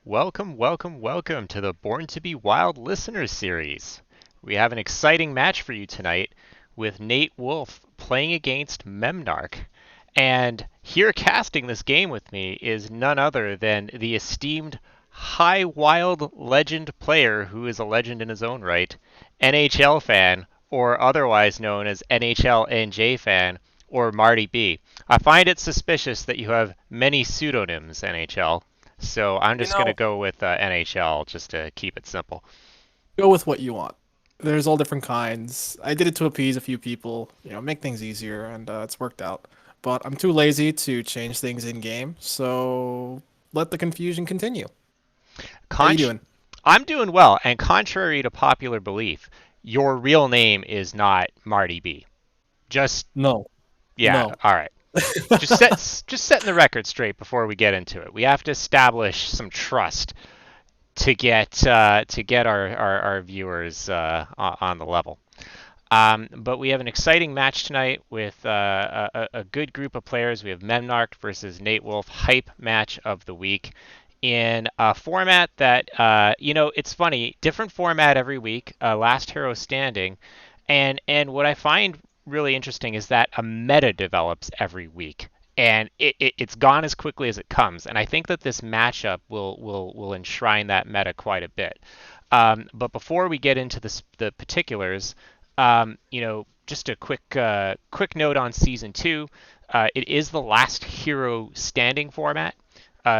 Welcome, welcome, welcome to the Born to be Wild Listeners Series. We have an exciting match for you tonight with Nate Wolfe playing against Memnarch. And here casting this game with me is none other than the esteemed High Wild Legend player who is a legend in his own right, NHLFan, or otherwise known as NHLNJ or Marty B. I find it suspicious that you have many pseudonyms, NHL. So I'm You just going to know, go with NHL just to keep it simple. go with what you want. There's all different kinds. I did it to appease a few people, make things easier, and it's worked out. But I'm too lazy to change things in game, so let the confusion continue. How you Conch, doing? I'm doing well, and contrary to popular belief, your real name is not Marty B. Just No, yeah, no. all right. Just setting the record straight before we get into it. We have to establish some trust to get our viewers on the level. But we have an exciting match tonight with a good group of players. We have Memnarch versus Nate Wolfe, hype match of the week in a format that, it's funny, different format every week, last hero standing. And what I find really interesting is that a meta develops every week. And it's gone as quickly as it comes. And I think that this matchup will enshrine that meta quite a bit. But before we get into the particulars, just a quick note on season two. It is the last hero standing format,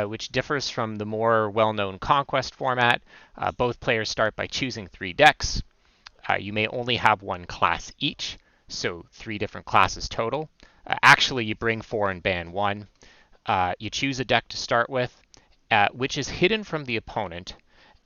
which differs from the more well-known conquest format. Both players start by choosing 3 decks. You may only have one class each, so 3 different classes total. Actually, you bring 4 and ban 1. You choose a deck to start with, which is hidden from the opponent,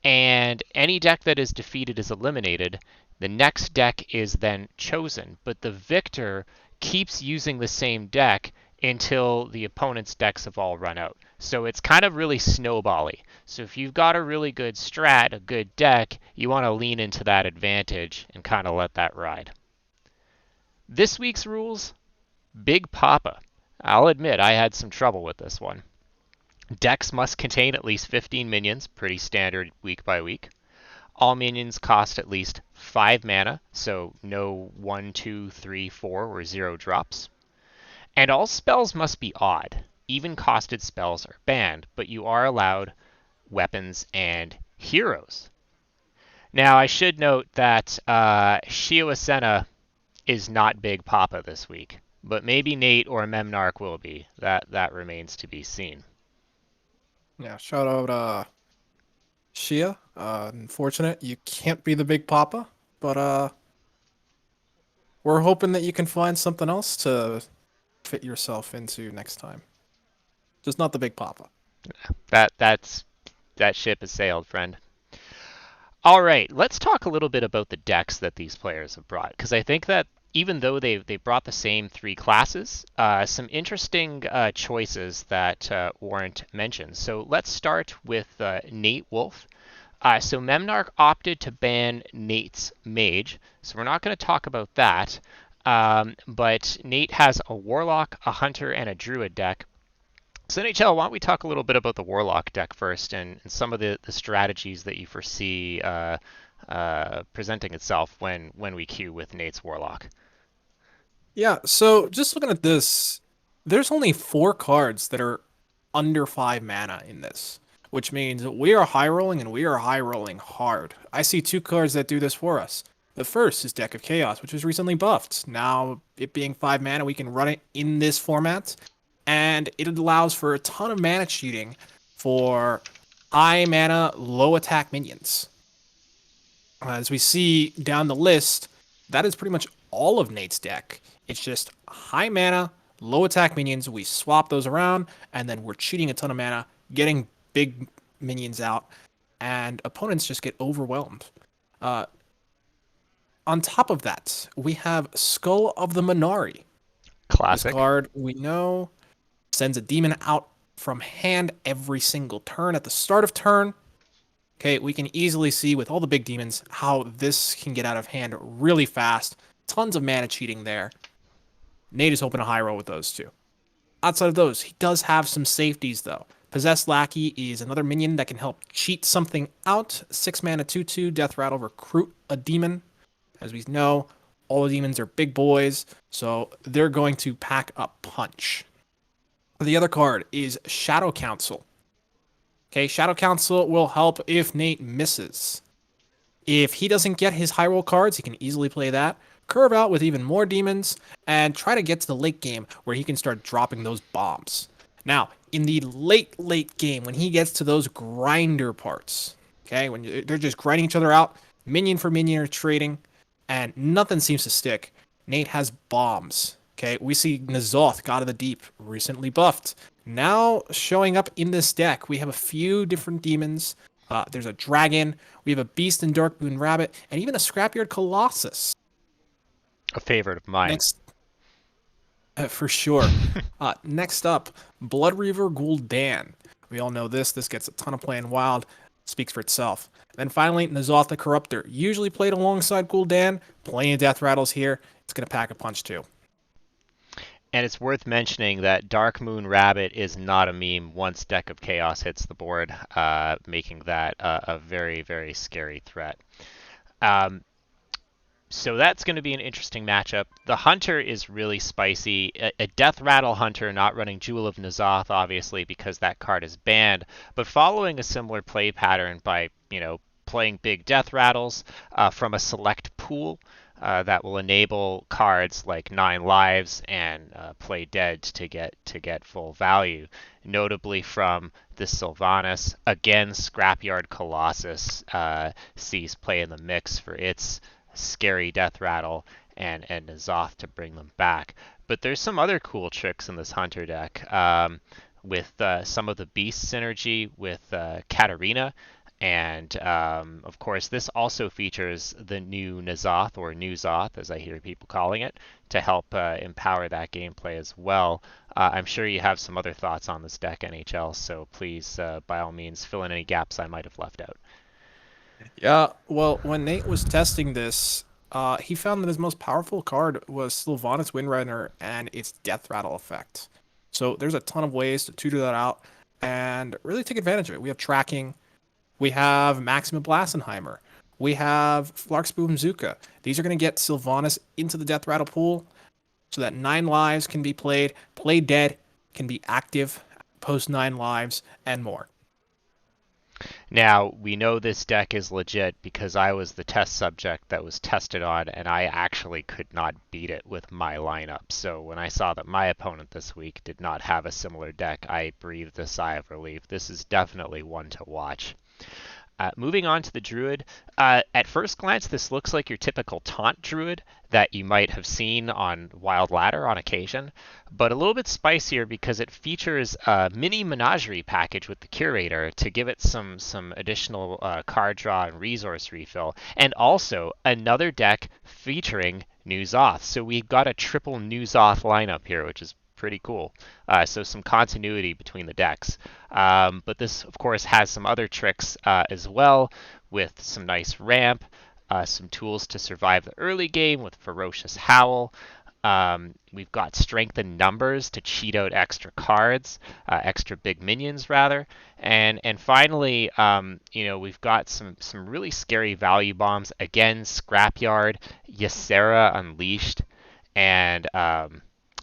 and any deck that is defeated is eliminated. The next deck is then chosen, but the victor keeps using the same deck until the opponent's decks have all run out. So it's kind of really snowbally. So if you've got a really good strat, a good deck, you want to lean into that advantage and kind of let that ride. This week's rules, Big Papa. I'll admit I had some trouble with this one. Decks must contain at least 15 minions, pretty standard week by week. All minions cost at least 5 mana, so no 1, 2, 3, 4, or 0 drops. And all spells must be odd. Even costed spells are banned, but you are allowed weapons and heroes. Now, I should note that Shiawasena is not Big Papa this week, but maybe Nate or Memnarch will be. That remains to be seen. Yeah, shout out Shia. Unfortunate you can't be the big papa, but we're hoping that you can find something else to fit yourself into next time. Just not the big papa. That ship has sailed, friend. All right, let's talk a little bit about the decks that these players have brought, because I think that even though they brought the same 3 classes, some interesting choices that warrant mention. So let's start with Nate Wolfe. So Memnarch opted to ban Nate's Mage, so we're not going to talk about that. But Nate has a Warlock, a Hunter, and a Druid deck. So NHL, why don't we talk a little bit about the Warlock deck first and some of the strategies that you foresee presenting itself when we queue with Nate's Warlock. Yeah, so just looking at this, there's only 4 cards that are under 5 mana in this, which means we are high rolling and we are high rolling hard. I see 2 cards that do this for us. The first is Deck of Chaos, which was recently buffed. Now, it being 5 mana, we can run it in this format, and it allows for a ton of mana cheating for high mana, low attack minions. As we see down the list, that is pretty much all of Nate's deck. It's just high mana, low attack minions. We swap those around, and then we're cheating a ton of mana, getting big minions out, and opponents just get overwhelmed. Uh, on top of that, we have Skull of the Minari. This Classic. card, we know, sends a demon out from hand every single turn at the start of turn. Okay, we can easily see with all the big demons how this can get out of hand really fast. Tons of mana cheating there. Nate is hoping to high roll with those two. Outside of those, he does have some safeties though. Possessed Lackey is another minion that can help cheat something out. 6 mana 2/2, Death Rattle, recruit a demon. As we know, all the demons are big boys, so they're going to pack a punch. The other card is Shadow Council. Okay, Shadow Council will help if Nate misses. If he doesn't get his high roll cards, he can easily play that, curve out with even more demons, and try to get to the late game where he can start dropping those bombs. Now, in the late game, when he gets to those grinder parts, okay, when they're just grinding each other out, minion for minion are trading, and nothing seems to stick, Nate has bombs. Okay, we see N'Zoth, God of the Deep, recently buffed. Now showing up in this deck, we have a few different demons. There's a dragon, we have a beast and Darkmoon Rabbit, and even a Scrapyard Colossus. A favorite of mine. Next, for sure. Next up, Blood Reaver Gul'dan. We all know this. This gets a ton of play in Wild. Speaks for itself. Then finally, N'Zoth the Corruptor. Usually played alongside Gul'dan. Plenty of death rattles here. It's going to pack a punch too. And it's worth mentioning that Darkmoon Rabbit is not a meme once Deck of Chaos hits the board, making that a very, very scary threat. So that's going to be an interesting matchup. The Hunter is really spicy. A Death Rattle Hunter, not running Jewel of N'Zoth, obviously, because that card is banned, but following a similar play pattern by, playing big Death Rattles from a select pool. That will enable cards like 9 Lives and Play Dead to get full value. Notably from the Sylvanas, again, Scrapyard Colossus sees play in the mix for its scary Death Rattle and N'Zoth to bring them back. But there's some other cool tricks in this Hunter deck with some of the Beast synergy with Katarina. And, of course, this also features the new N'Zoth, or N'Zoth, as I hear people calling it, to help empower that gameplay as well. I'm sure you have some other thoughts on this deck, NHL, so please, by all means, fill in any gaps I might have left out. Yeah, well, when Nate was testing this, he found that his most powerful card was Sylvanas Windrunner and its Death Rattle effect. So there's a ton of ways to tutor that out and really take advantage of it. We have tracking. We have Maxima Blassenheimer. We have Flarksboom Zuka. These are going to get Sylvanas into the Death Rattle pool so that 9 Lives can be played, Play Dead can be active, post 9 Lives, and more. Now, we know this deck is legit because I was the test subject that was tested on, and I actually could not beat it with my lineup. So when I saw that my opponent this week did not have a similar deck, I breathed a sigh of relief. This is definitely one to watch. Moving on to the Druid, at first glance, this looks like your typical taunt Druid that you might have seen on Wild Ladder on occasion, but a little bit spicier because it features a mini menagerie package with the Curator to give it some additional card draw and resource refill, and also another deck featuring N'Zoth. So we've got a triple N'Zoth lineup here, which is pretty cool. So some continuity between the decks. But this, of course, has some other tricks as well, with some nice ramp, some tools to survive the early game with Ferocious Howl. We've got strength in numbers to cheat out extra cards, extra big minions rather, and finally, we've got some really scary value bombs. Again, Scrapyard, Ysera Unleashed, and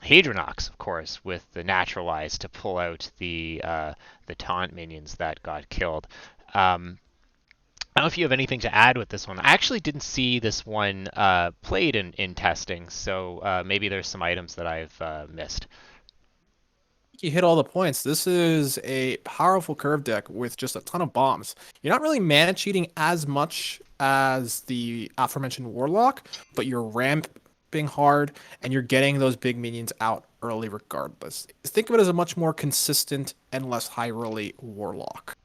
Hadronox, of course, with the Naturalize to pull out the taunt minions that got killed. I don't know if you have anything to add with this one. I actually didn't see this one played in testing, so maybe there's some items that I've missed. You hit all the points. This is a powerful curve deck with just a ton of bombs. You're not really mana cheating as much as the aforementioned Warlock, but you're ramping hard and you're getting those big minions out early regardless. Think of it as a much more consistent and less high rolly Warlock.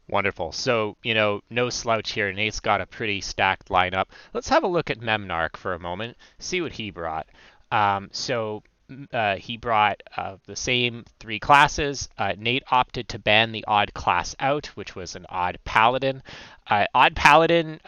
Wonderful. So, no slouch here. Nate's got a pretty stacked lineup. Let's have a look at Memnarch for a moment, see what he brought. He brought the same 3 classes. Nate opted to ban the odd class out, which was an odd paladin. Odd paladin,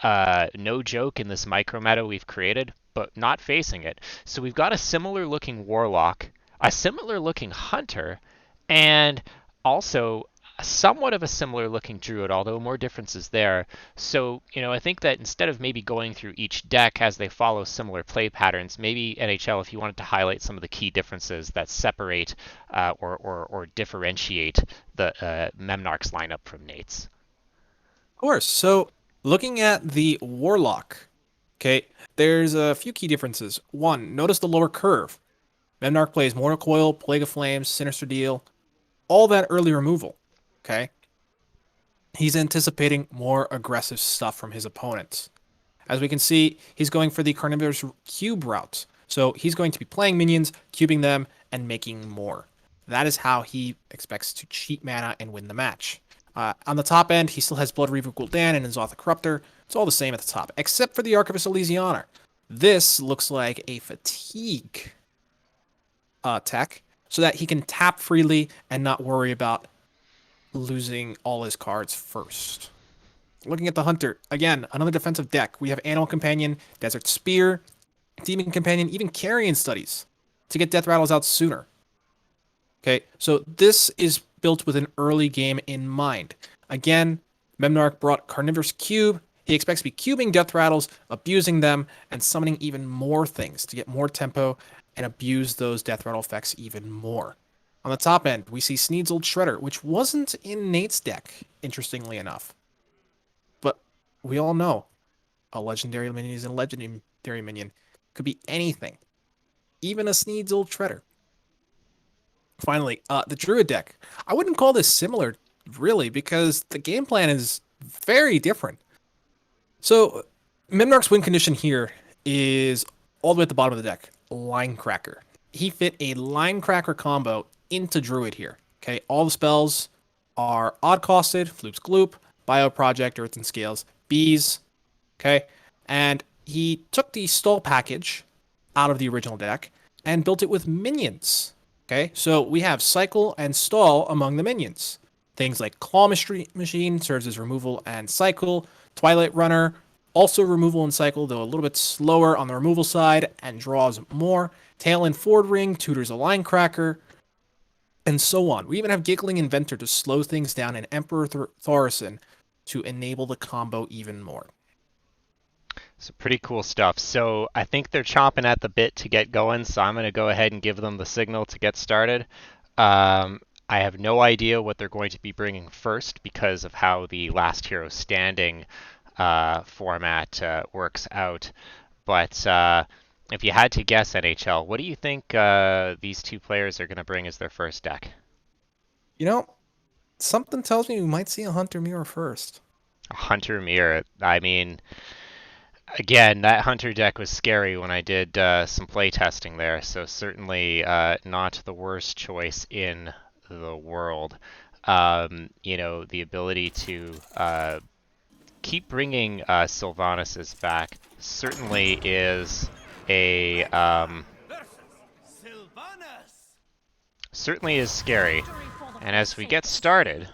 no joke in this micro meta we've created, but not facing it. So we've got a similar looking warlock, a similar looking hunter, And also somewhat of a similar looking Druid, although more differences there. So, I think that instead of maybe going through each deck as they follow similar play patterns, maybe NHL, if you wanted to highlight some of the key differences that separate or differentiate the Memnarch's lineup from Nate's. Of course. So looking at the Warlock, okay, there's a few key differences. One, notice the lower curve. Memnarch plays Mortal Coil, Plague of Flames, Sinister Deal, all that early removal. Okay. He's anticipating more aggressive stuff from his opponents. As we can see, he's going for the Carnivorous Cube route. So he's going to be playing minions, cubing them, and making more. That is how he expects to cheat mana and win the match. On the top end, he still has Blood Reaver Gul'dan and N'Zoth the Corruptor. It's all the same at the top, except for the Archivist Elysianer. This looks like a fatigue tech, so that he can tap freely and not worry about losing all his cards first. Looking at the Hunter, again, another defensive deck. We have Animal Companion, Desert Spear, Demon Companion, even Carrion Studies to get Death Rattles out sooner. Okay, so this is built with an early game in mind. Again, Memnarch brought Carnivorous Cube. He expects to be cubing Death Rattles, abusing them, and summoning even more things to get more tempo and abuse those Death Rattle effects even more. On the top end, we see Sneed's Old Shredder, which wasn't in Nate's deck, interestingly enough. But we all know a legendary minion is a legendary minion. Could be anything, even a Sneed's Old Shredder. Finally, the Druid deck. I wouldn't call this similar, really, because the game plan is very different. So, Memnarch's win condition here is all the way at the bottom of the deck. Line Cracker. He fit a Line Cracker combo into Druid here. Okay, all the spells are odd costed, Floop's Gloop, Bio Project, Earth and Scales, Bees. Okay, and he took the Stall package out of the original deck and built it with minions. Okay, so we have Cycle and Stall among the minions. Things like Claw Machine serves as removal and cycle. Twilight Runner, also removal and cycle, though a little bit slower on the removal side and draws more. Tail and Forward Ring tutors a Line Cracker, and so on. We even have Giggling Inventor to slow things down and Emperor Thorison to enable the combo even more. So pretty cool stuff. So I think they're chomping at the bit to get going, so I'm going to go ahead and give them the signal to get started. I have no idea what they're going to be bringing first because of how the Last Hero Standing format works out. But if you had to guess, NHL, what do you think these two players are going to bring as their first deck? You know, something tells me we might see a Hunter Mirror first. A Hunter Mirror. I mean, again, that Hunter deck was scary when I did some play testing there, so certainly not the worst choice in the world. The ability to keep bringing Sylvanas back certainly is a certainly is scary. And as we get started,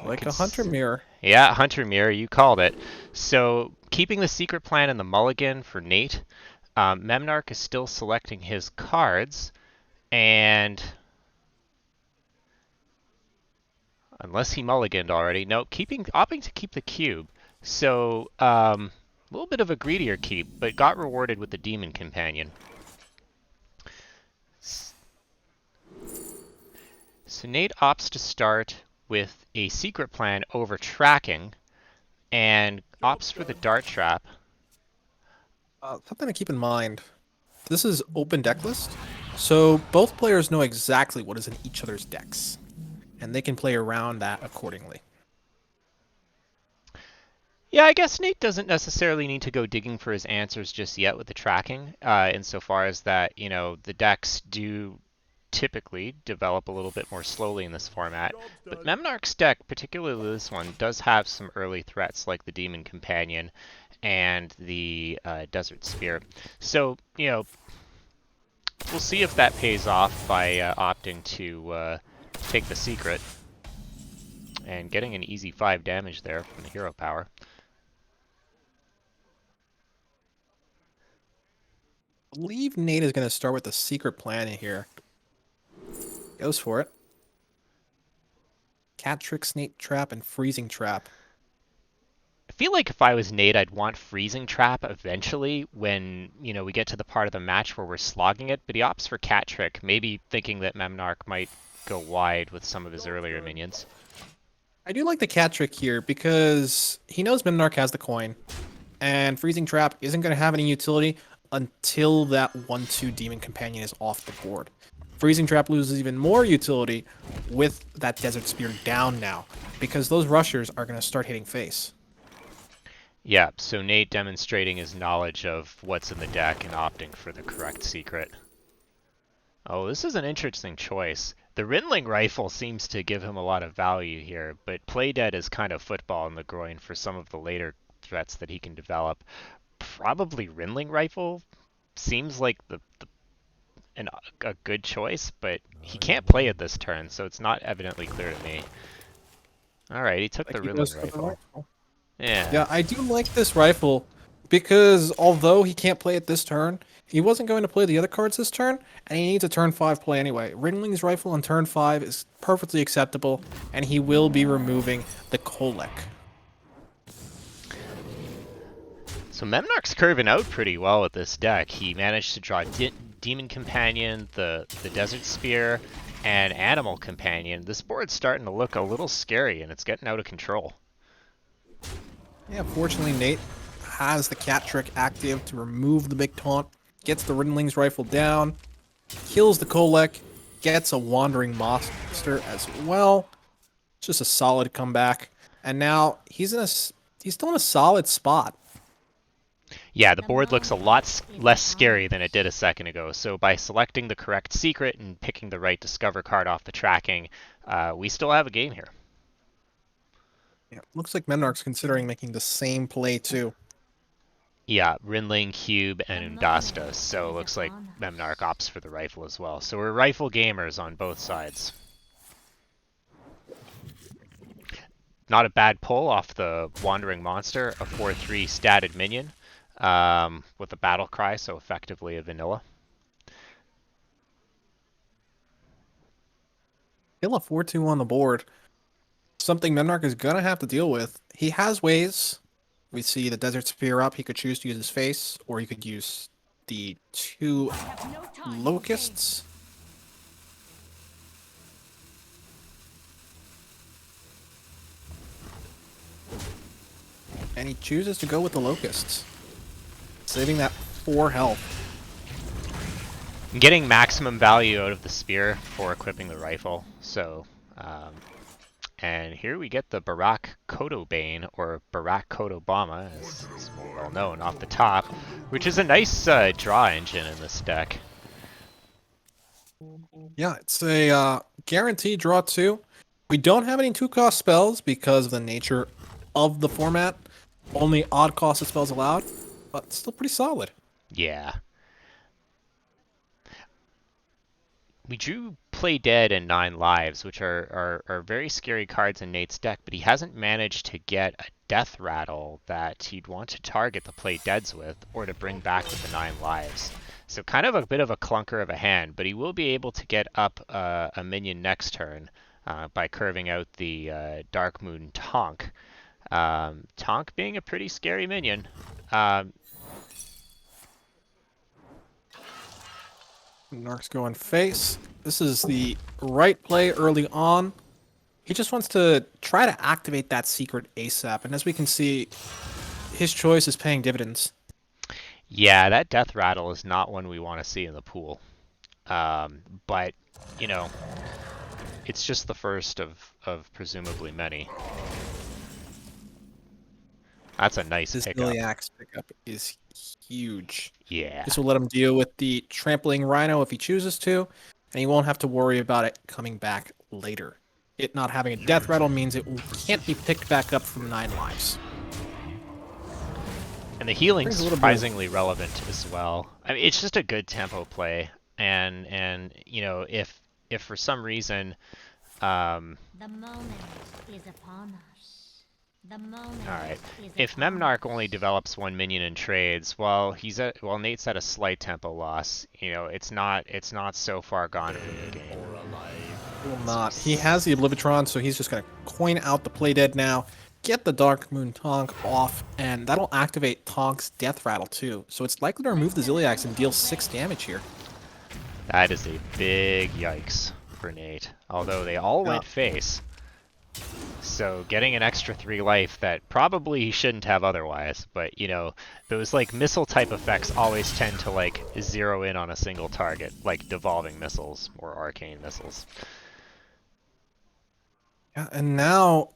Like a Hunter Mirror. yeah, Hunter Mirror, you called it. So keeping the secret plan in the mulligan for Nate, Memnarch is still selecting his cards, and unless he mulliganed already, no, opting to keep the cube. So a little bit of a greedier keep, but got rewarded with the Demon Companion. So Nate opts to start with a secret plan over tracking and opts for the dart trap. Something to keep in mind. This is open deck list, so both players know exactly what is in each other's decks, and they can play around that accordingly. Yeah, I guess Nate doesn't necessarily need to go digging for his answers just yet with the tracking, insofar as that, the decks do typically develop a little bit more slowly in this format. But Memnarch's deck, particularly this one, does have some early threats like the Demon Companion and the Desert Spear. So, we'll see if that pays off by opting to take the secret and getting an easy 5 damage there from the hero power. I believe Nate is going to start with the secret plan in here. Goes for it. Cat Trick, Snake Trap, and Freezing Trap. I feel like if I was Nate, I'd want Freezing Trap eventually when, we get to the part of the match where we're slogging it, but he opts for Cat Trick, maybe thinking that Memnarch might go wide with some of his earlier minions. I do like the Cat Trick here because he knows Memnarch has the coin, and Freezing Trap isn't going to have any utility until that 1/2 Demon Companion is off the board. Freezing Trap loses even more utility with that Desert Spear down now, because those rushers are going to start hitting face. Yeah, so Nate demonstrating his knowledge of what's in the deck and opting for the correct secret. Oh, this is an interesting choice. The Rinling rifle seems to give him a lot of value here, but Play Dead is kind of football in the groin for some of the later threats that he can develop. Probably Rinling rifle seems like a good choice, but he can't play it this turn, so it's not evidently clear to me. Alright, he took the Rinling rifle. Yeah, I do like this rifle because although he can't play it this turn, he wasn't going to play the other cards this turn, and he needs a turn 5 play anyway. Ringling's rifle on turn 5 is perfectly acceptable, and he will be removing the Kolek. So Memnarch's curving out pretty well with this deck. He managed to draw Demon Companion, the Desert Spear, and Animal Companion. This board's starting to look a little scary, and it's getting out of control. Yeah, fortunately, Nate has the Cat Trick active to remove the big taunt, gets the Rinling's rifle down, kills the Kolek, gets a Wandering Monster as well. Just a solid comeback, and now he's still in a solid spot. Yeah, the board looks a lot less scary than it did a second ago. So by selecting the correct secret and picking the right Discover card off the tracking, we still have a game here. Yeah, looks like Memnarch's considering making the same play too. Yeah, Rinling, Cube, and Undasta. So it looks like Memnarch opts for the rifle as well. So we're rifle gamers on both sides. Not a bad pull off the Wandering Monster, a 4/3 statted minion with a battle cry, so effectively a vanilla. Kill a 4/2 on the board. Something Memnarch is going to have to deal with. He has ways. We see the Desert Spear up. He could choose to use his face, or he could use the 2 Locusts. And he chooses to go with the Locusts, saving that 4 health. Getting maximum value out of the spear for equipping the rifle. So, and here we get the Barak Kotobane, or Barak Kotobama, as is more well known, off the top, which is a nice draw engine in this deck. Yeah, it's a guaranteed draw 2. We don't have any 2-cost spells because of the nature of the format. Only odd cost of spells allowed, but still pretty solid. Yeah. We drew Play Dead and 9 Lives, which are very scary cards in Nate's deck, but he hasn't managed to get a Death Rattle that he'd want to target the Play Deads with, or to bring back with the 9 Lives. So kind of a bit of a clunker of a hand, but he will be able to get up a minion next turn by curving out the Dark Moon Tonk. Tonk being a pretty scary minion. Narc's going face. This is the right play early on. He just wants to try to activate that secret ASAP, and as we can see, his choice is paying dividends. Yeah, that Death Rattle is not one we want to see in the pool. But, it's just the first of presumably many. That's a nice This pickup. Iliax pickup is huge. Yeah. This will let him deal with the Trampling Rhino if he chooses to, and he won't have to worry about it coming back later. It not having a Death Rattle means it can't be picked back up from 9 lives. And the healing's surprisingly relevant as well. I mean, it's just a good tempo play, and if for some reason, the moment is upon us. The moment. All right. If Memnarch only develops 1 minion and trades, Nate's at a slight tempo loss. It's not so far gone from the game. Will not. He has the Oblivitron, so he's just going to coin out the Play Dead now, get the Dark Moon Tonk off, and that'll activate Tonk's Death Rattle too. So it's likely to remove the Ziliax and deal 6 damage here. That is a big yikes for Nate. Although they all went face. So getting an extra 3 life that probably he shouldn't have otherwise, but you know, those like missile type effects always tend to like zero in on a single target, like devolving missiles or arcane missiles. Yeah, and now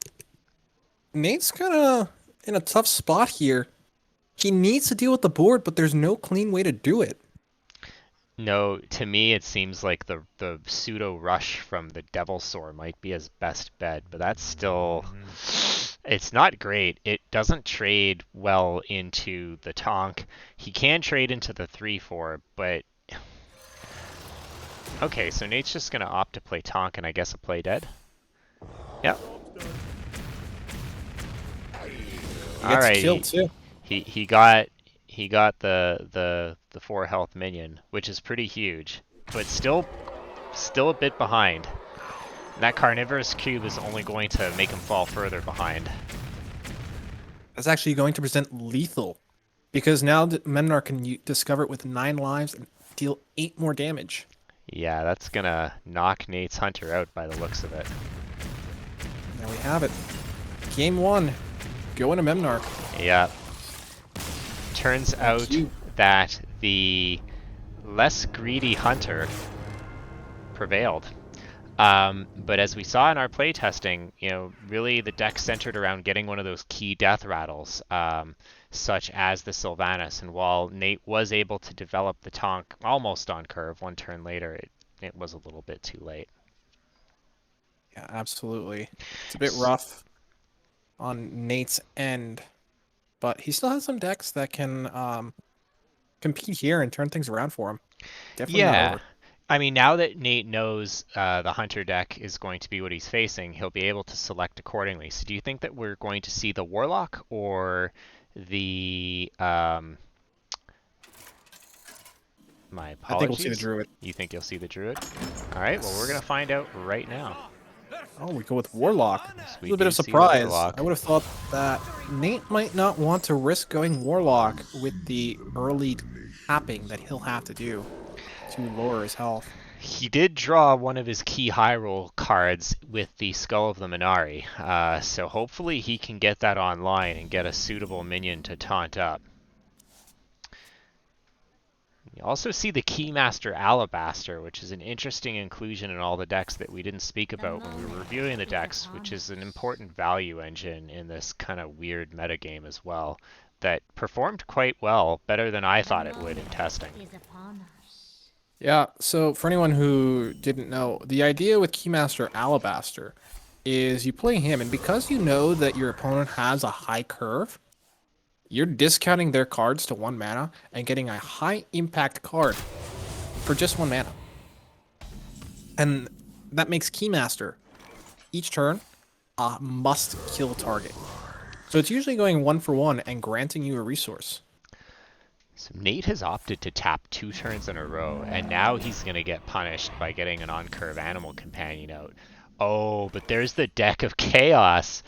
Nate's kind of in a tough spot here. He needs to deal with the board, but there's no clean way to do it. No, to me it seems like the pseudo rush from the Devilsaur might be his best bet, but that's still it's not great. It doesn't trade well into the Tonk. He can trade into the 3/4, but okay, so Nate's just gonna opt to play Tonk and I guess a Play Dead. Yep. Alright. Killed too. He got the 4 health minion, which is pretty huge, but still a bit behind. And that Carnivorous Cube is only going to make him fall further behind. That's actually going to present lethal, because now Memnarch can discover it with 9 lives and deal 8 more damage. Yeah, that's gonna knock Nate's Hunter out by the looks of it. There we have it. Game 1. Going to Memnarch. Yeah. Turns out that the less greedy Hunter prevailed. But as we saw in our playtesting, you know, really the deck centered around getting one of those key death rattles, such as the Sylvanas. And while Nate was able to develop the Tonk almost on curve 1 turn later, it was a little bit too late. Yeah, absolutely. It's a bit rough on Nate's end, but he still has some decks that can compete here and turn things around for him. Definitely not over. I mean, now that Nate knows the Hunter deck is going to be what he's facing, he'll be able to select accordingly. So do you think that we're going to see the Warlock or the... my apologies. I think we'll see the Druid. You think you'll see the Druid? Alright, well we're going to find out right now. Oh, we go with Warlock. Yes, It was a bit of surprise. I would have thought that Nate might not want to risk going Warlock with the early tapping that he'll have to do to lower his health. He did draw one of his key high roll cards with the Skull of the Minari, so hopefully he can get that online and get a suitable minion to taunt up. You also see the Keymaster Alabaster, which is an interesting inclusion in all the decks that we didn't speak about when we were reviewing the decks, which is an important value engine in this kind of weird metagame as well, that performed quite well, better than I thought it would in testing. Yeah, so for anyone who didn't know, the idea with Keymaster Alabaster is you play him, and because you know that your opponent has a high curve, you're discounting their cards to 1 mana and getting a high impact card for just 1 mana. And that makes Keymaster each turn a must kill target. So it's usually going 1 for 1 and granting you a resource. So Nate has opted to tap 2 turns in a row, and now he's going to get punished by getting an on-curve Animal Companion out. Oh, but there's the Deck of Chaos.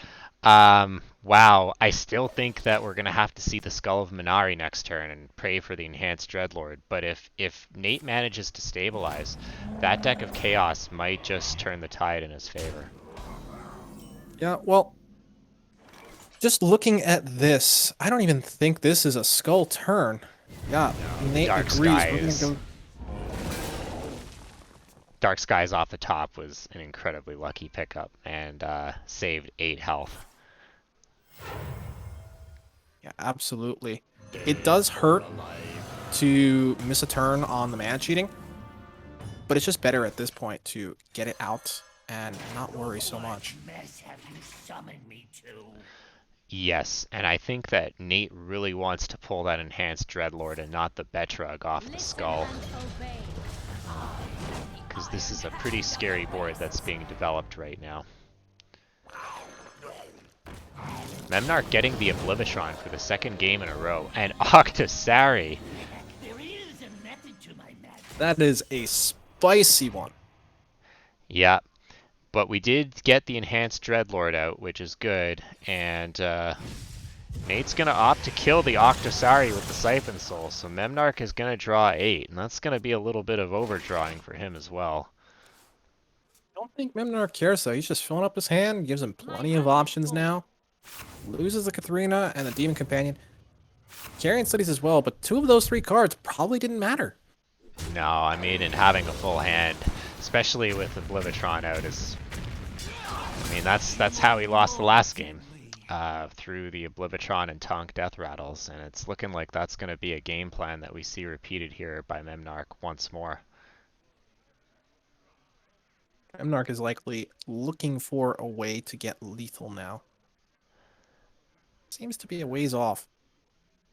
Wow, I still think that we're going to have to see the Skull of Minari next turn and pray for the Enhanced Dreadlord. But if Nate manages to stabilize, that Deck of Chaos might just turn the tide in his favor. Yeah, well, just looking at this, I don't even think this is a Skull turn. Yeah, Nate Dark agrees. Skies. Dark Skies off the top was an incredibly lucky pickup and saved 8 health. Yeah, absolutely. It does hurt to miss a turn on the mana cheating, but it's just better at this point to get it out and not worry so much. Yes, and I think that Nate really wants to pull that Enhanced Dreadlord and not the Betrug off the Skull. Because this is a pretty scary board that's being developed right now. Memnarch getting the Oblivitron for the 2nd game in a row, and Octosari. That is a spicy one. Yeah, But we did get the enhanced Dreadlord out, which is good, and Nate's going to opt to kill the Octosari with the Siphon Soul, so Memnarch is going to draw 8, and that's going to be a little bit of overdrawing for him as well. I don't think Memnarch cares, though. He's just filling up his hand, gives him plenty of options now. Loses the Katharina and the Demon Companion. Carrying Studies as well, but 2 of those 3 cards probably didn't matter. No, I mean, in having a full hand, especially with the Blutrane out, is... I mean, that's how he lost the last game. Through the Oblivitron and Tonk Death Rattles, and it's looking like that's going to be a game plan that we see repeated here by Memnarch once more. Memnarch is likely looking for a way to get lethal now. Seems to be a ways off.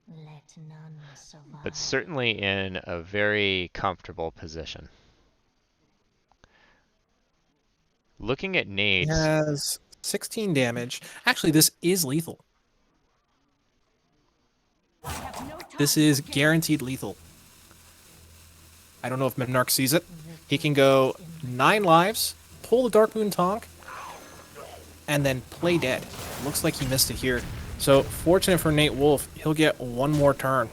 Let none survive. But certainly in a very comfortable position. Looking at Nate... He has 16 damage. Actually, this is lethal. This is guaranteed lethal. I don't know if Memnarch sees it. He can go 9 lives, pull the Darkmoon Tonk, and then play dead. Looks like he missed it here. So, fortunate for Nate Wolfe, he'll get 1 more turn.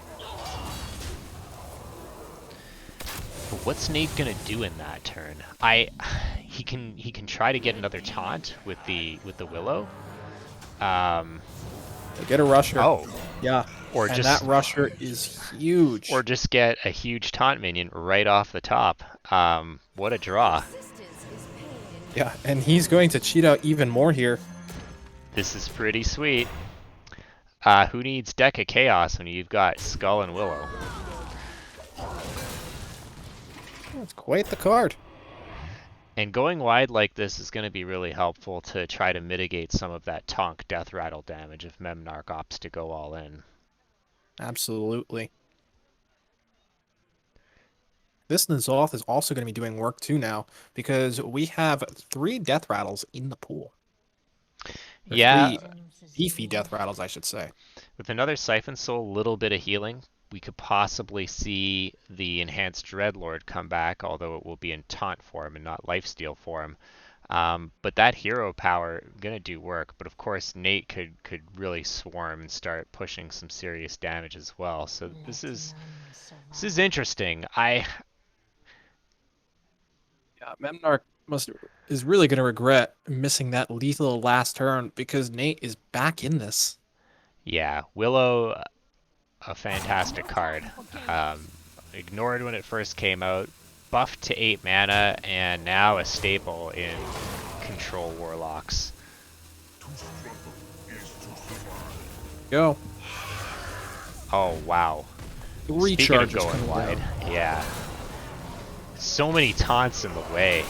But what's Nate gonna do in that turn? He can try to get another taunt with the Willow. Get a Rusher. Oh, Yeah. or and just that Rusher is huge. or just get a huge taunt minion right off the top. What a draw! Yeah, and he's going to cheat out even more here. This is pretty sweet. Who needs Deck of Chaos when you've got Skull and Willow? That's quite the card. And going wide like this is going to be really helpful to try to mitigate some of that Tonk Death Rattle damage if Memnarch opts to go all in. Absolutely. This N'Zoth is also going to be doing work too now, because we have 3 Death Rattles in the pool. Or Yeah. 3 beefy Death Rattles, I should say. With another Siphon Soul, a little bit of healing, we could possibly see the enhanced Dreadlord come back, although it will be in taunt form and not lifesteal form. But that hero power gonna do work. But of course, Nate could really swarm and start pushing some serious damage as well. So this is interesting. Yeah, Memnarch is really going to regret missing that lethal last turn, because Nate is back in this. Yeah, Willow, a fantastic card. Ignored when it first came out, buffed to 8 mana, and now a staple in control Warlocks. Go. Oh, wow. Speaking of going wide, yeah. So many taunts in the way.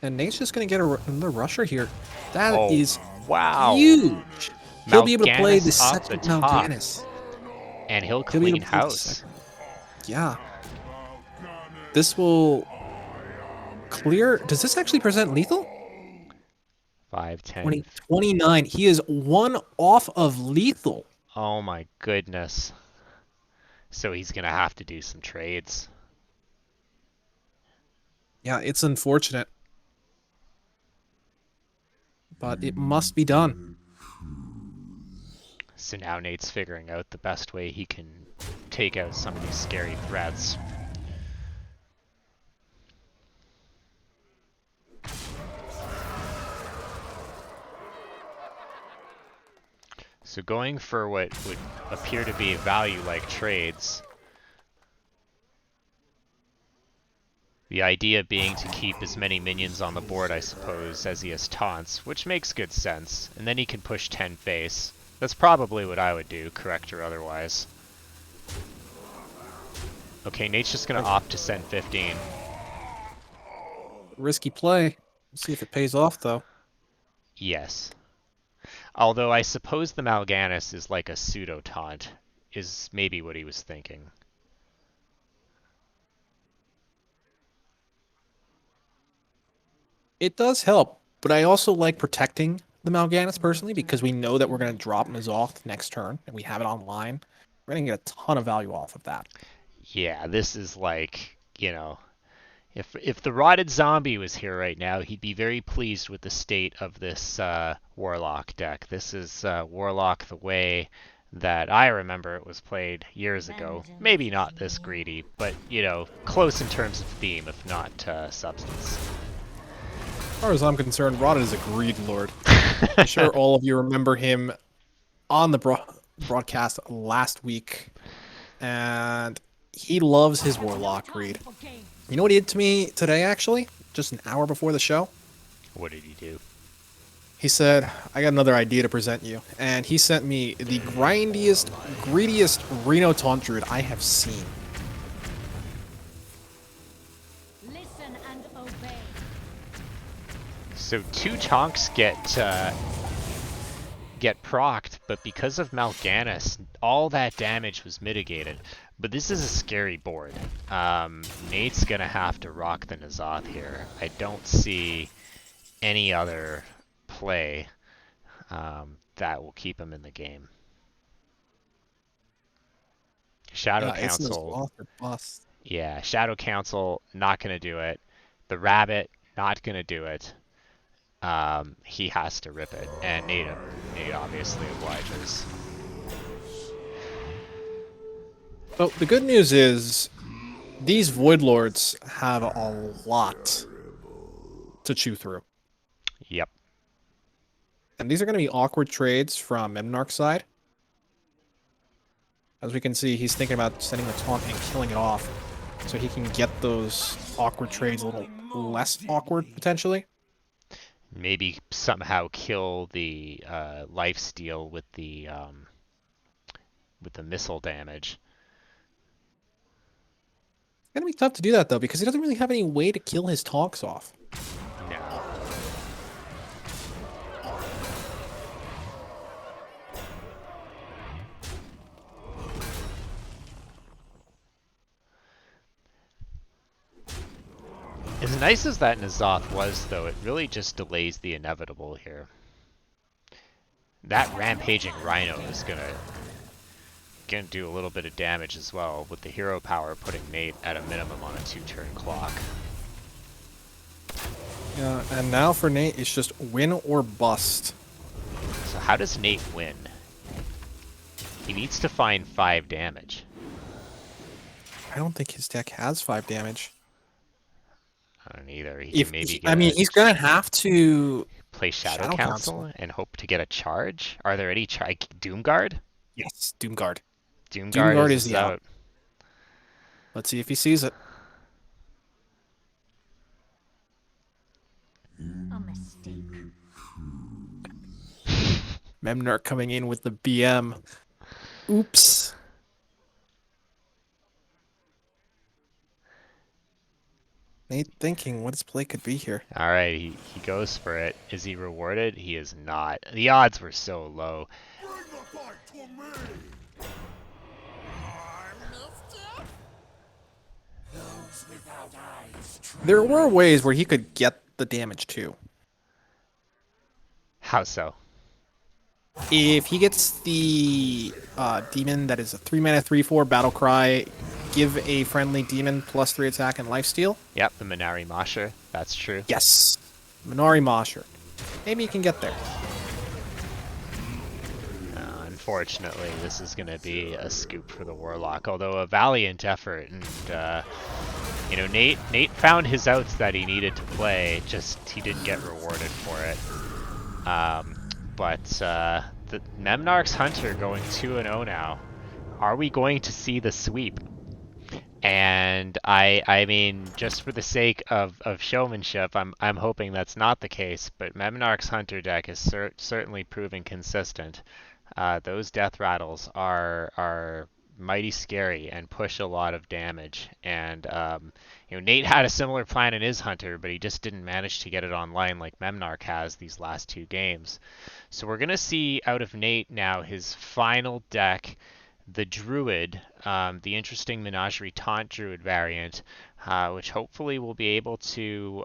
And Nate's just going to get another Rusher here. That is wow. huge. He'll be able to play the Mal'Ganis off second the top. Mal'Ganis. And he'll He'll be clean able to play the house. second. Yeah. This will clear. Does this actually present lethal? 5, 10. 29. He is 1 off of lethal. Oh my goodness. So he's going to have to do some trades. Yeah, it's unfortunate. But it must be done. So now Nate's figuring out the best way he can take out some of these scary threats. So going for what would appear to be value-like trades. The idea being to keep as many minions on the board, I suppose, as he has taunts, which makes good sense. And then he can push 10 face. That's probably what I would do, correct or otherwise. Okay, Nate's just going to opt to send 15. Risky play. We'll see if it pays off, though. Yes. Although I suppose the Mal'Ganis is like a pseudo-taunt, is maybe what he was thinking. It does help, but I also like protecting the Mal'Ganis personally, because we know that we're going to drop N'Zoth next turn, and we have it online. We're going to get a ton of value off of that. Yeah, this is like, you know, If the rotted zombie was here right now, he'd be very pleased with the state of this Warlock deck. This is Warlock the way that I remember it was played years ago. Maybe not this greedy, but close in terms of theme, if not substance. As far as I'm concerned, Rotted is a greed lord. I'm sure all of you remember him on the broadcast last week, and he loves his Warlock greed. You know what he did to me today, actually? Just an hour before the show? What did he do? He said, I got another idea to present you. And he sent me the grindiest, greediest Reno Taunt Druid I have seen. Listen and obey. So 2 Tonks get procced, but because of Mal'Ganis, all that damage was mitigated. But this is a scary board. Nate's gonna have to rock the N'Zoth here. I don't see any other play that will keep him in the game. Shadow Council. Yeah, Shadow Council not gonna do it. The Rabbit not gonna do it. He has to rip it, and Nate obviously obliges. So the good news is these Void Lords have a lot to chew through. Yep. And these are going to be awkward trades from Memnarch's side. As we can see, he's thinking about sending the taunt and killing it off, so he can get those awkward trades a little less awkward, potentially. Maybe somehow kill the lifesteal with the missile damage. It's going to be tough to do that, though, because he doesn't really have any way to kill his taunts off. No. As nice as that N'Zoth was, though, it really just delays the inevitable here. That rampaging Rhino is gonna do a little bit of damage as well, with the hero power putting Nate at a minimum on a 2-turn clock. Yeah, and now for Nate, it's just win or bust. So how does Nate win? He needs to find 5 damage. I don't think his deck has 5 damage. I don't either. He can maybe get he's gonna have to play Shadow Council and hope to get a charge. Are there any Doomguard? Yes, Doomguard. Doomguard is the out. Let's see if he sees it. A mistake. Memnarch coming in with the BM. Oops. Nate thinking what his play could be here. All right, he goes for it. Is he rewarded? He is not. The odds were so low. There were ways where he could get the damage too. How so? If he gets the demon that is a 3-mana 3/4 battle cry, give a friendly demon +3 attack and lifesteal. Yep, the Minari Mosher. That's true. Yes. Minari Mosher. Maybe you can get there. Unfortunately, this is going to be a scoop for the Warlock, although a valiant effort. And, Nate found his outs that he needed to play, just he didn't get rewarded for it. But the Memnarch's Hunter going 2-0 now. Are we going to see the sweep? And I mean, just for the sake of showmanship, I'm hoping that's not the case. But Memnarch's Hunter deck is certainly proving consistent. Those death rattles are mighty scary and push a lot of damage. And Nate had a similar plan in his Hunter, but he just didn't manage to get it online like Memnarch has these last 2 games. So we're gonna see out of Nate now his final deck, the Druid, the interesting Menagerie Taunt Druid variant, which hopefully will be able to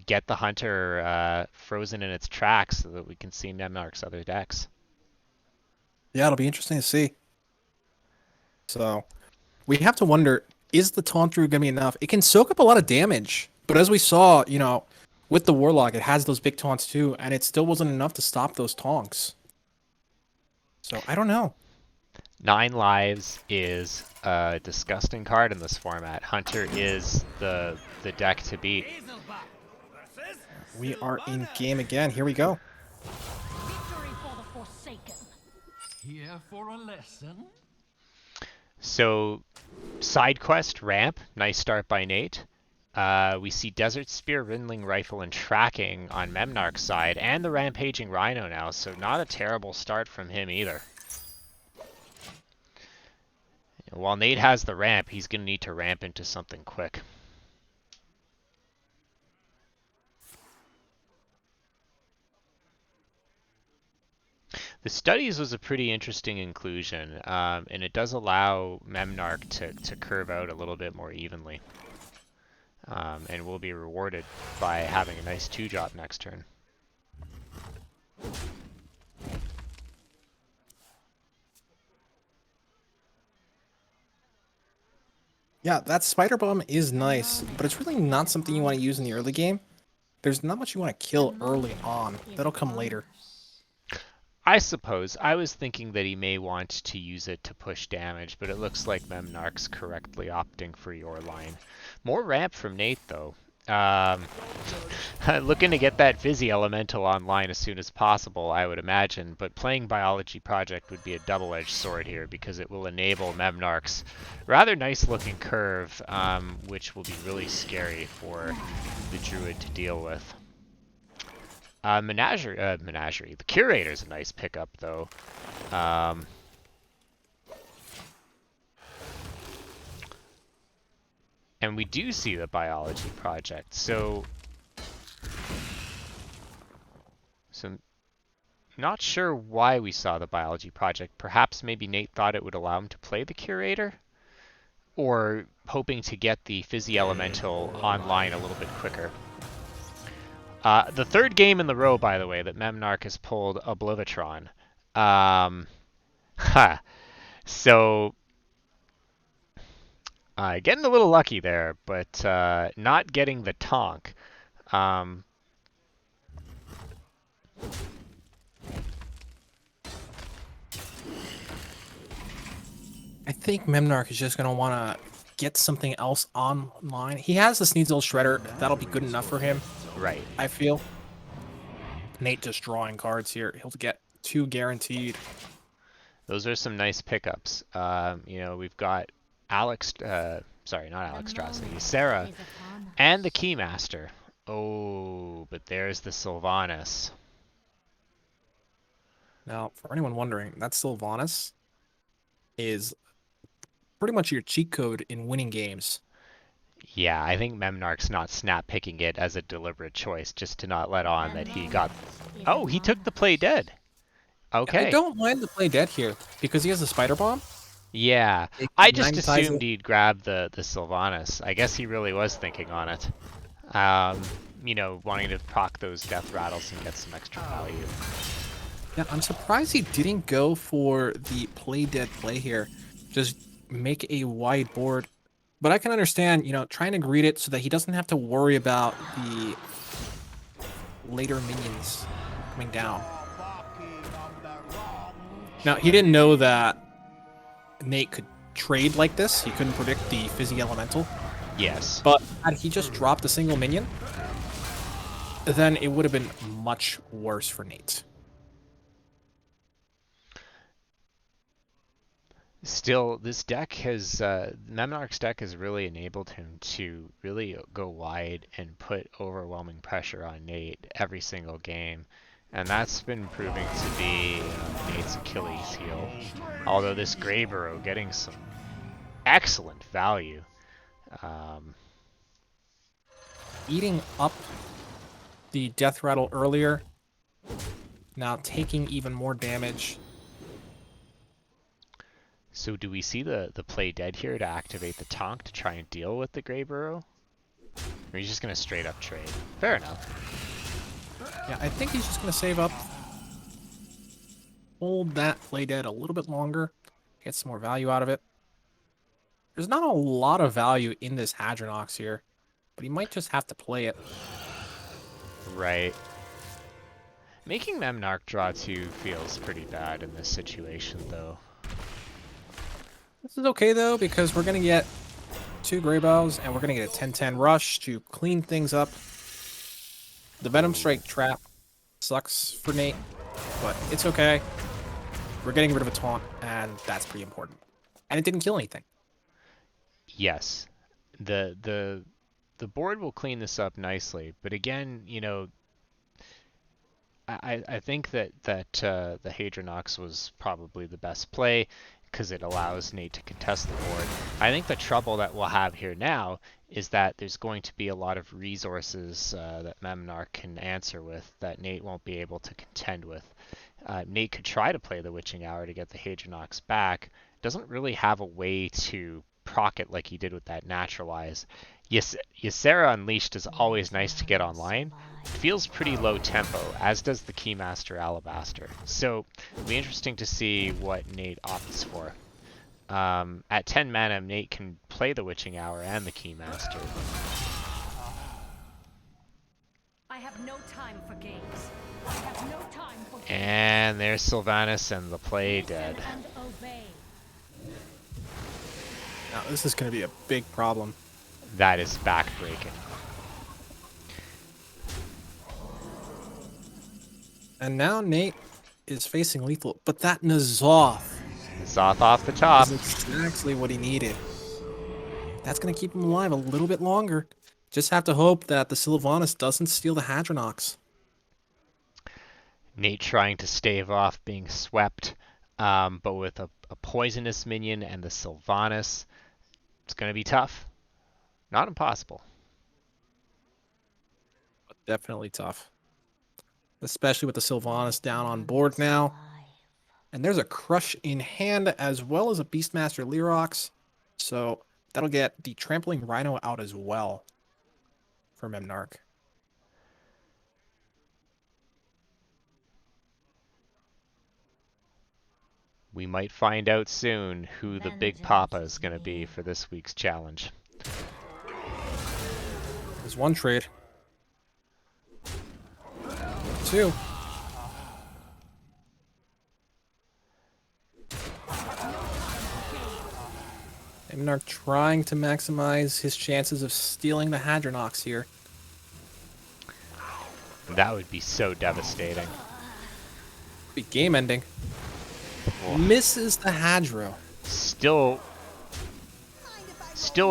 get the Hunter frozen in its tracks so that we can see Memnarch's other decks. Yeah, it'll be interesting to see. So, we have to wonder, is the taunt Druid going to be enough? It can soak up a lot of damage, but as we saw, with the Warlock, it has those big taunts too, and it still wasn't enough to stop those taunts. So I don't know. 9 lives is a disgusting card in this format. Hunter is the deck to beat. We are in game again. Here we go. Victory for the Forsaken. Here for a lesson? So, side quest ramp, nice start by Nate. We see Desert Spear, Rindling Rifle, and Tracking on Memnarch's side, and the Rampaging Rhino now, so not a terrible start from him either. While Nate has the ramp, he's going to need to ramp into something quick. The Studies was a pretty interesting inclusion, and it does allow Memnarch to curve out a little bit more evenly. And will be rewarded by having a nice 2-drop next turn. Yeah, that Spider Bomb is nice, but it's really not something you want to use in the early game. There's not much you want to kill early on. That'll come later. I suppose. I was thinking that he may want to use it to push damage, but it looks like Memnarch's correctly opting for your line. More ramp from Nate, though. Looking to get that Fizzy Elemental online as soon as possible, I would imagine, but playing Biology Project would be a double-edged sword here because it will enable Memnarch's rather nice-looking curve, which will be really scary for the Druid to deal with. Menagerie. The Curator's a nice pickup, though. And we do see the Biology Project, so not sure why we saw the Biology Project. Perhaps maybe Nate thought it would allow him to play the Curator? Or hoping to get the Fizzy Elemental online a little bit quicker. The third game in the row, by the way, that Memnarch has pulled a Blutrane. So, getting a little lucky there, but not getting the Tonk. I think Memnarch is just going to want to get something else online. He has the Sneasel Shredder. That'll be good enough for him. Right. I feel. Nate just drawing cards here. He'll get 2 guaranteed. Those are some nice pickups. We've got Alex, sorry, not Alex Strasny, Sarah, and the Keymaster. Oh, but there's the Sylvanas. Now, for anyone wondering, that Sylvanas is pretty much your cheat code in winning games. Yeah, I think Memnarch's not snap picking it as a deliberate choice just to not let on that he got... Oh, he took the play dead. Okay. I don't mind the play dead here because he has a Spider Bomb. Yeah, It I just magnetizes assumed he'd grab the Sylvanas. I guess he really was thinking on it. Wanting to proc those death rattles and get some extra value. Yeah, I'm surprised he didn't go for the play dead play here. Just make a wide board. But I can understand, trying to greet it so that he doesn't have to worry about the later minions coming down. Now, he didn't know that Nate could trade like this. He couldn't predict the Fizzy Elemental. Yes. But had he just dropped a single minion, then it would have been much worse for Nate. Still, this deck has, Memnarch's deck has really enabled him to really go wide and put overwhelming pressure on Nate every single game. And that's been proving to be Nate's Achilles heel. Although this Grey Burrow getting some excellent value. Eating up the Death Rattle earlier, now taking even more damage. So do we see the play dead here to activate the Tonk to try and deal with the Grey Burrow? Or he's just going to straight up trade? Fair enough. Yeah, I think he's just going to save up. Hold that play dead a little bit longer. Get some more value out of it. There's not a lot of value in this Hadronox here, but he might just have to play it. Right. Making Memnarch draw 2 feels pretty bad in this situation, though. This is okay, though, because we're going to get 2 Grey Bows, and we're going to get a 10-10 rush to clean things up. The Venom Strike trap sucks for Nate, but it's okay. We're getting rid of a taunt, and that's pretty important. And it didn't kill anything. Yes. The board will clean this up nicely, but again, you know, I think that the Hadronox was probably the best play because it allows Nate to contest the board. I think the trouble that we'll have here now is that there's going to be a lot of resources that Memnarch can answer with that Nate won't be able to contend with. Nate could try to play the Witching Hour to get the Hadronox back. Doesn't really have a way to proc it like he did with that Naturalize. Ysera Unleashed is always nice to get online. It feels pretty low tempo, as does the Keymaster Alabaster. So it'll be interesting to see what Nate opts for. At 10 mana, Nate can play the Witching Hour and the Keymaster. I have no time for games. I have no time for games. And there's Sylvanas and the play dead. And obey. Now, this is going to be a big problem. That is backbreaking. And now Nate is facing lethal, but that N'Zoth Zoth off the top. is exactly what he needed. That's going to keep him alive a little bit longer. Just have to hope that the Sylvanas doesn't steal the Hadronox. Nate trying to stave off being swept, but with a poisonous minion and the Sylvanas, it's going to be tough. Not impossible. But definitely tough. Especially with the Sylvanas down on board now. And there's a Crush in hand as well as a Beastmaster Lyrox. So that'll get the Trampling Rhino out as well for Memnarch. We might find out soon who the Big Papa is going to be for this week's challenge. There's one trade. 2. Memnarch trying to maximize his chances of stealing the Hadronox here. That would be so devastating. Be game ending. Oh. Misses the Hadro. Still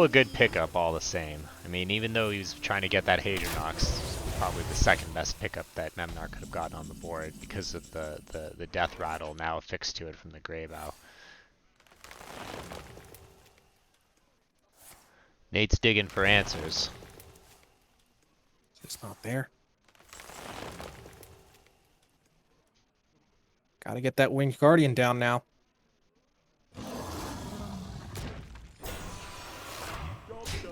a good pickup all the same. I mean, even though he was trying to get that Hadronox, probably the second best pickup that Memnarch could have gotten on the board because of the Death Rattle now affixed to it from the Greybow. Nate's digging for answers. Just not there. Gotta get that Winged Guardian down now.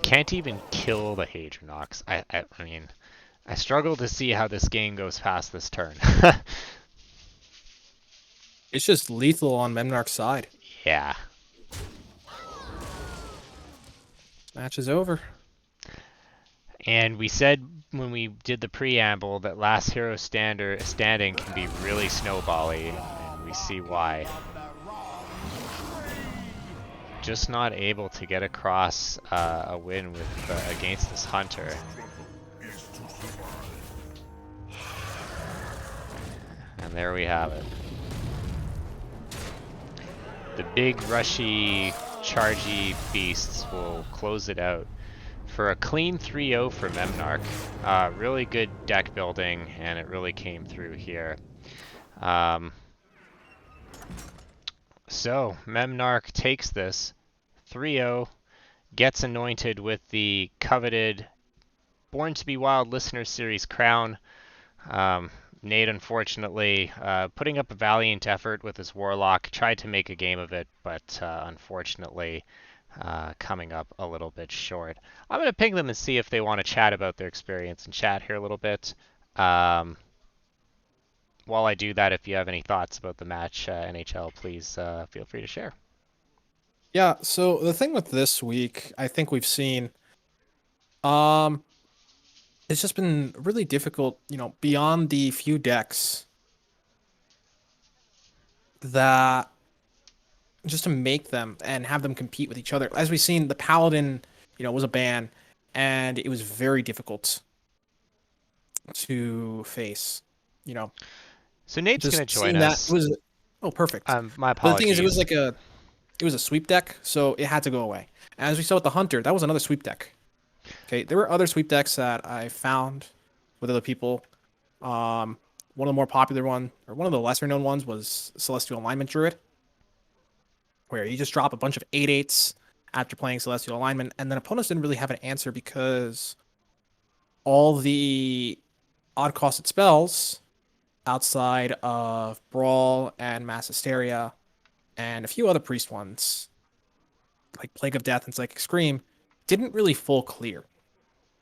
Can't even kill the Hadronox. I mean, I struggle to see how this game goes past this turn. It's just lethal on Memnarch's side. Yeah. Match is over. And we said when we did the preamble that last hero standing can be really snowbally, and we see why. Just not able to get across a win with against this hunter. And there we have it. The big rushy, chargy beasts will close it out. For a clean 3-0 for Memnarch. Really good deck building, and it really came through here. So, Memnarch takes this 3-0, gets anointed with the coveted Born to be Wild Listener Series crown. Nate, unfortunately, putting up a valiant effort with his Warlock, tried to make a game of it, but unfortunately coming up a little bit short. I'm going to ping them and see if they want to chat about their experience and chat here a little bit. While I do that, if you have any thoughts about the match, NHL, please feel free to share. Yeah, so the thing with this week, I think we've seen, um, it's just been really difficult, beyond the few decks that just to make them and have them compete with each other. As we've seen, the Paladin, was a ban, and it was very difficult to face. You know, So Nate's going just to join seeing that it us. was perfect. My But the thing is, it was apologies. it was a sweep deck, so it had to go away. As we saw with the Hunter, that was another sweep deck. Okay, there were other sweep decks that I found with other people. One of the more popular or one of the lesser known ones was Celestial Alignment Druid, where you just drop a bunch of 8/8s after playing Celestial Alignment, and then opponents didn't really have an answer because all the odd costed spells outside of Brawl and Mass Hysteria and a few other priest ones, like Plague of Death and Psychic Scream, didn't really full clear.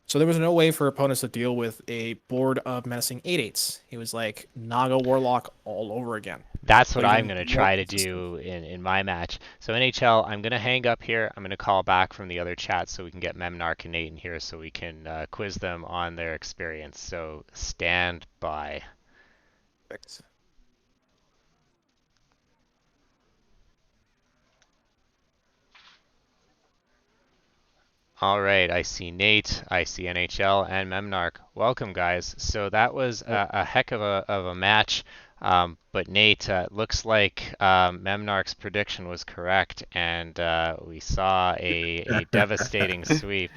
So there was no way for opponents to deal with a board of menacing 8/8s. He was like Naga Warlock all over again, That's what but I'm even going to more try to consistent. do in my match. So NHL, I'm going to hang up here. I'm going to call back from the other chat so we can get Memnarch and Nate in here so we can quiz them on their experience. So stand by. Perfect. All right, I see Nate, I see NHL, and Memnarch. Welcome, guys. So that was a heck of a match. But Nate, looks like Memnarch's prediction was correct, and we saw a devastating sweep.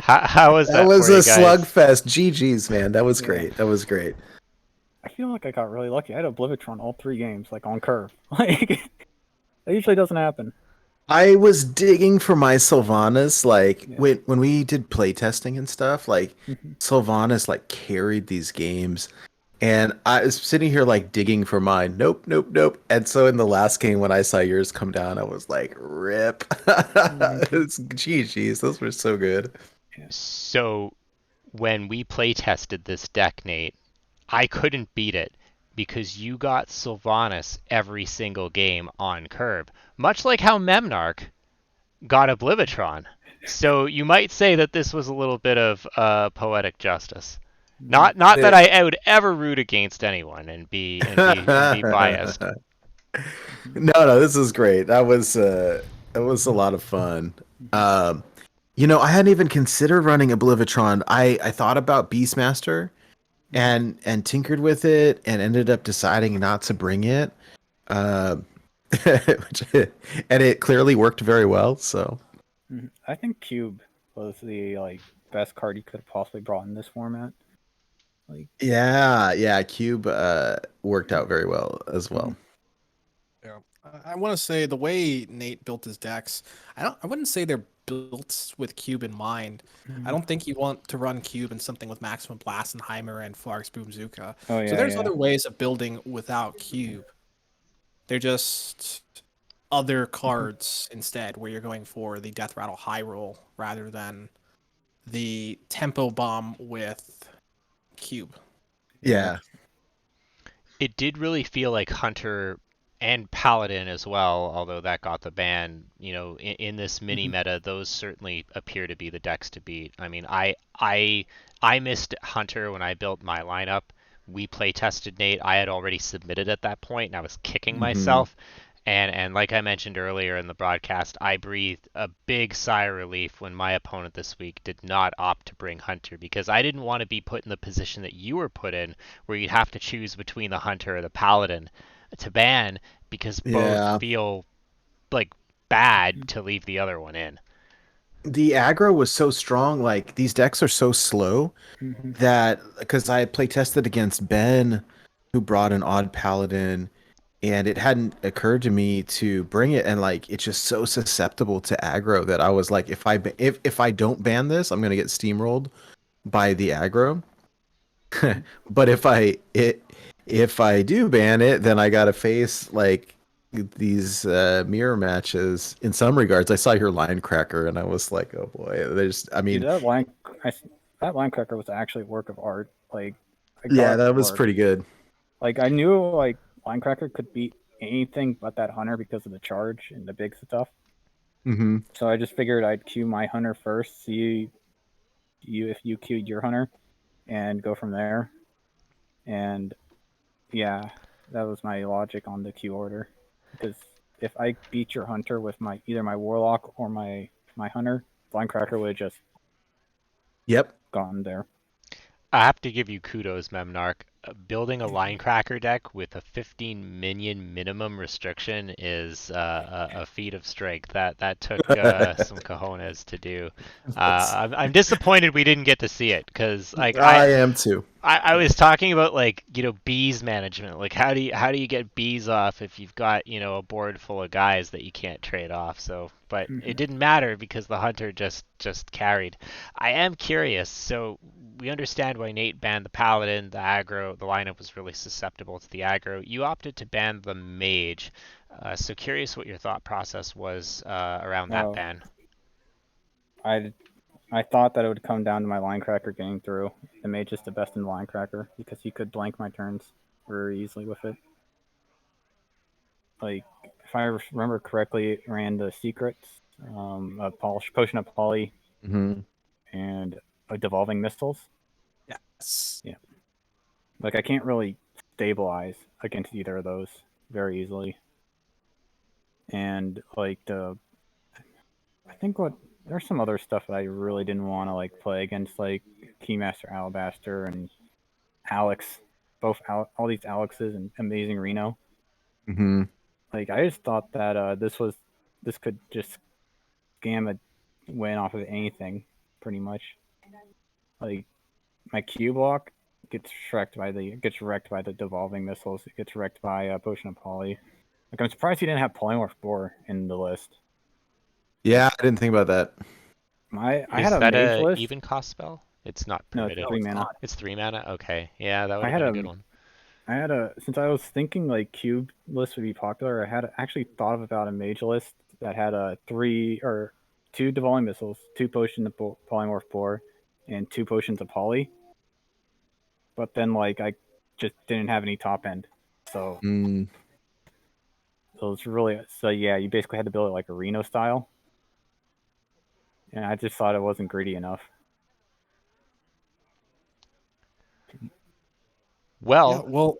How was That that was for a you guys? slugfest. GG's, man. That was Yeah. great. That was great. I feel like I got really lucky. I had a Blutrane all 3 games, like on curve. Like that usually doesn't happen. I was digging for my Sylvanas, like Yeah. when we did playtesting and stuff, like Mhm. Sylvanas like carried these games. And I was sitting here like digging for mine. Nope, nope, nope. And so in the last game when I saw yours come down, I was like, rip. Mhm. It's GG's. Those were so good. Yeah. So when we play tested this deck, Nate, I couldn't beat it because you got Sylvanas every single game on curb, much like how Memnarch got Oblivitron. So you might say that this was a little bit of poetic justice. Mhm. Not that The- I would ever root against anyone and be biased. Mhm. No, this is great. That was a lot of fun. Mhm. I hadn't even considered running Oblivitron. I thought about Beastmaster Mhm. and tinkered with it and ended up deciding not to bring it. Uh, and it clearly worked very well. So Mhm. I think Cube was the best card you could have possibly brought in this format. Like, yeah, Cube worked out very well as well. Mhm. Yeah, I want to say the way Nate built his decks, I wouldn't say they're built with Cube in mind. I Mhm. don't think you want to run Cube in something with Maximum Blast and Heimer and Flark's Boomzuka. Oh So yeah, there's yeah. other ways of building without Cube. They're just other Mhm. cards instead, where you're going for the Death Rattle high roll rather than the Tempo Bomb with Cube. Yeah. Yeah, It did really feel like Hunter and Paladin as well, although that got the ban. In this mini Mhm. meta, those certainly appear to be the decks to beat. I mean, I missed Hunter when I built my lineup. We play tested Nate. I had already submitted at that point, and I was kicking hmm myself. And like I mentioned earlier in the broadcast, I breathed a big sigh of relief when my opponent this week did not opt to bring Hunter because I didn't want to be put in the position that you were put in, where you'd have to choose between the Hunter or the Paladin to ban because both yeah. feel like bad Mhm. to leave the other one in. The aggro was so strong. Like these decks are so slow Mhm. that because I play tested against Ben, who brought an odd paladin, and it hadn't occurred to me to bring it, and like it's just so susceptible to aggro that I was like, if I don't ban this, I'm gonna get steamrolled by the aggro. Mhm. But if I do ban it, then I gotta face like these mirror matches. In some regards, I saw your line cracker, and I was like, oh boy, there's. I Dude, mean, that line cracker was actually a work of art. Like, I yeah, got it that to was work. pretty good. Like, I knew Linecracker could beat anything but that hunter because of the charge and the big stuff. Mm-hmm. So I just figured I'd queue my hunter first, see if you queued your hunter, and go from there. And yeah, that was my logic on the queue order. Because if I beat your hunter with either my warlock or my hunter, Blind Cracker would have just Yep. gone there. I have to give you kudos, Memnarch. Building a Linecracker deck with a 15 minion minimum restriction is a feat of strength. That took some cojones to do. I'm disappointed we didn't get to see it because like I am too. I was talking about like bees management. Like how do you get bees off if you've got a board full of guys that you can't trade off? So, but it didn't matter because the hunter just carried. I am curious. So we understand why Nate banned the paladin, the aggro. The lineup was really susceptible to the aggro. You opted to ban the mage. So curious what your thought process was around that ban. I thought that it would come down to my Linecracker getting through. The mage is the best in Linecracker because he could blank my turns very easily with it. Like, if I remember correctly, it ran the secrets, a potion of poly, and a devolving missiles. Yes. Yeah. Like, I can't really stabilize against either of those very easily. And like I think there's some other stuff that I really didn't want to like play against, like Keymaster Alabaster and Alex, all these Alexes and Amazing Reno. Mm-hmm. Like, I just thought that this could just scam a win off of anything, pretty much. Like, my Q block gets wrecked by the devolving missiles. It gets wrecked by Potion of Poly. Like, I'm surprised he didn't have Polymorph Boar in the list. Yeah, I didn't think about that. I Is had a that mage a list. even cost spell? It's not No, permitted. it's 3 mana. It's 3 mana? Okay. Yeah, that would I have had been a good one. since I was thinking like cube lists would be popular, I had actually thought about a mage list that had 2 devolving missiles, 2 potions of polymorph boar, and 2 potions of poly. But then like I just didn't have any top end, so it was really yeah. You basically had to build it like a Reno style, and I just thought it wasn't greedy enough. Well,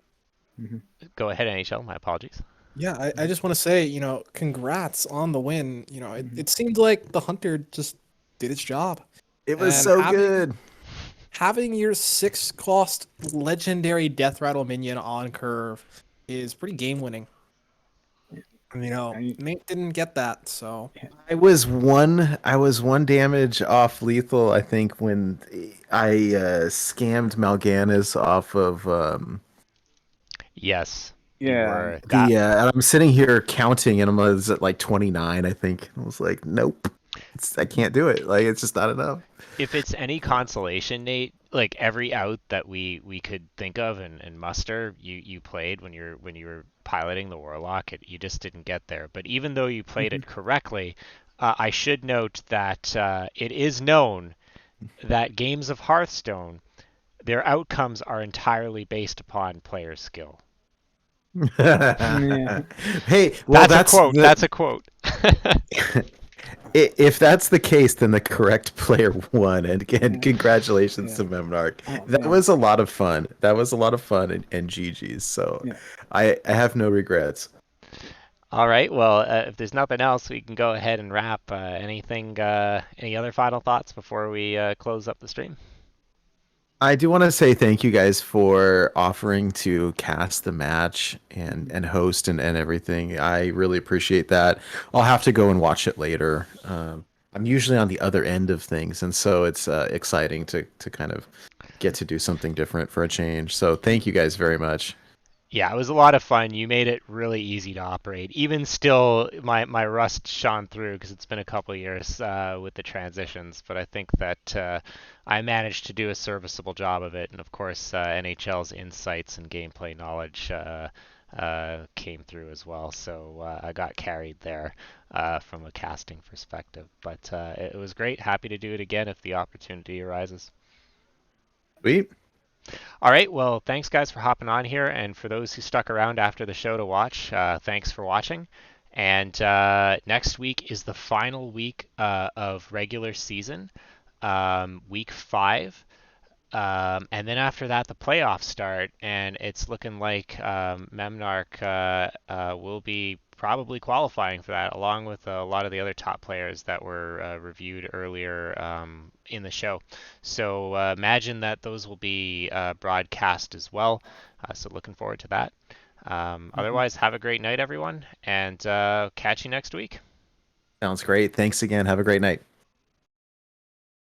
Yeah, go ahead, NHL. My apologies. yeah, I just want to say, congrats on the win. It seemed like the hunter just did its job. It was And so good. Having your 6-cost legendary Death Rattle minion on curve is pretty game winning. Nate didn't get that, so I was one damage off lethal, I think, when I scammed Mal'Ganis off of Yes. Yeah. and I'm sitting here counting, and I was at like 29, I think. I was like, nope, I can't do it. Like, it's just not enough. If it's any consolation, Nate, like every out that we could think of and muster, you played when you were piloting the Warlock. You just didn't get there. But even though you played it correctly, I should note that it is known that games of Hearthstone, their outcomes are entirely based upon player skill. Hey, well, that's a quote. That's a quote. If that's the case, then the correct player won. And again, congratulations to Memnarch. That was a lot of fun. And GG's. So I have no regrets. All right. Well, if there's nothing else, we can go ahead and wrap. Any other final thoughts before we close up the stream? I do want to say thank you guys for offering to cast the match and host and everything. I really appreciate that. I'll have to go and watch it later. I'm usually on the other end of things, and so it's exciting to kind of get to do something different for a change. So thank you guys very much. Yeah, it was a lot of fun. You made it really easy to operate. Even still, my rust shone through because it's been a couple of years with the transitions. But I think that I managed to do a serviceable job of it. And of course, NHL's insights and gameplay knowledge came through as well. So I got carried there from a casting perspective. But it was great. Happy to do it again if the opportunity arises. Sweet. All right. Well, thanks guys for hopping on here, and for those who stuck around after the show to watch, thanks for watching. And next week is the final week of regular season, week 5. And then after that, the playoffs start, and it's looking like Memnarch will be probably qualifying for that, along with a lot of the other top players that were reviewed earlier in the show. So imagine that those will be broadcast as well. So looking forward to that. Otherwise, have a great night, everyone, and catch you next week. Sounds great. Thanks again. Have a great night.